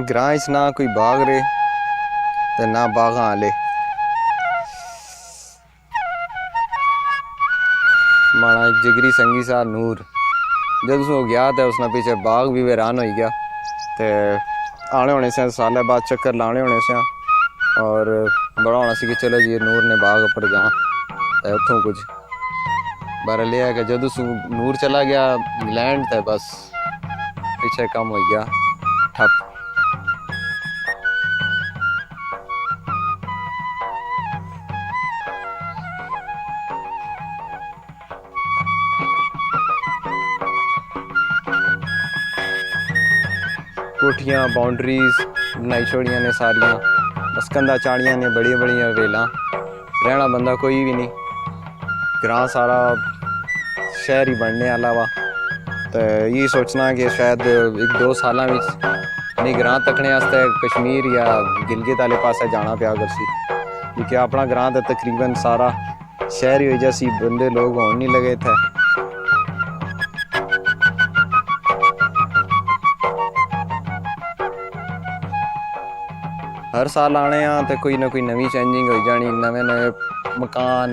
ग्रां च ना कोई बाग रे ते ना बागा आले। माना एक जिगरी संगी सा नूर जब उसको गया तो उसने पीछे बाग भी वीरान हो गया। तो आने होने से साल बाद चक्कर लाने होने से और बड़ा होना सी कि चलो जी नूर ने बाग पर जा उतों कुछ बार लिया कि जदों नूर चला गया इंग्लैंड तो बस पीछे कम हो गया ठप। कोठियाँ बाउंड्रीज बनाई छोड़िया ने सारिया, बस कंधा चाड़िया ने बड़ी बड़ी वेला, रहना बंदा कोई भी नहीं। ग्रां सारा शहर ही बनने वाला वा। तो ये सोचना कि शायद एक दो साल नहीं ग्रां तकने वास्ते कश्मीर या गिलगित आले पासे जाना पिया करसी, क्योंकि अपना ग्रां तो तकरीबन सारा शहर ही हो जैसी बंदे लोग होने नहीं लगे थे। हर साल आने तो कोई ना कोई नवी चेंजिंग हो जानी, नवे नवे मकान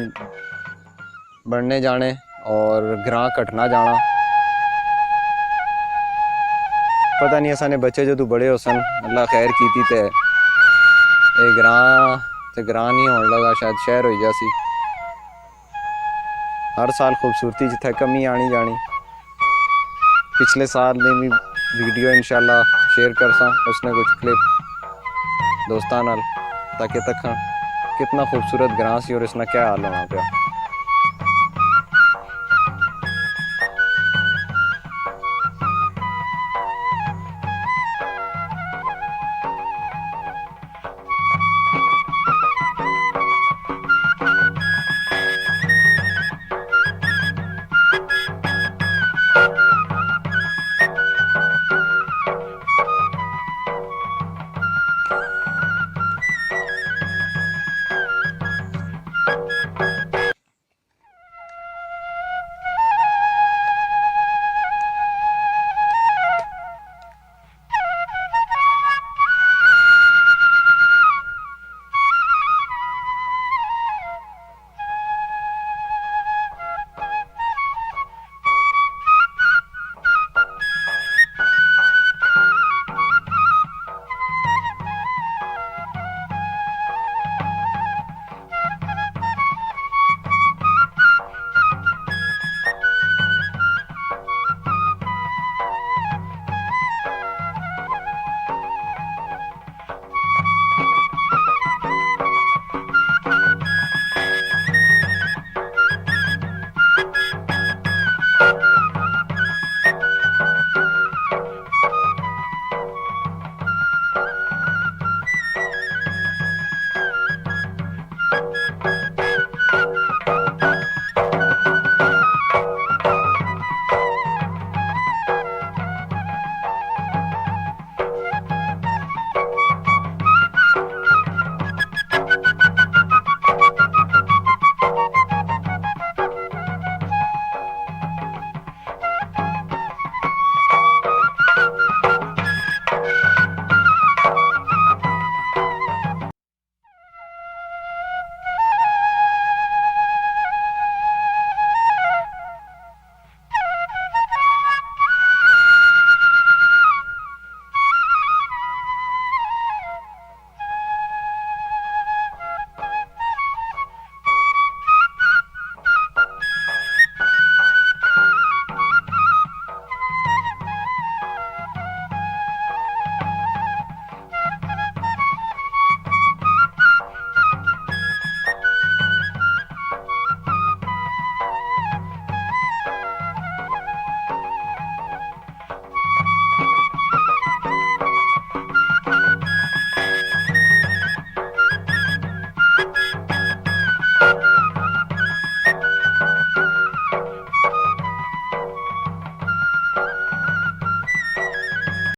बनने जाने और ग्रां घटना जाना। पता नहीं असाने बच्चे जो बड़े हो सन अल्लाह खैर की थी ते ग्रां नहीं होने लगा, शायद शहर हो जासी। हर साल खूबसूरती जिथे कमी आनी जानी। पिछले साल ने भी वीडियो इंशाल्लाह शेयर करसा उसने कुछ क्लिप दोस्तां नाल ताकि तक कितना खूबसूरत ग्रां सी और इसना क्या हाल होना पिया।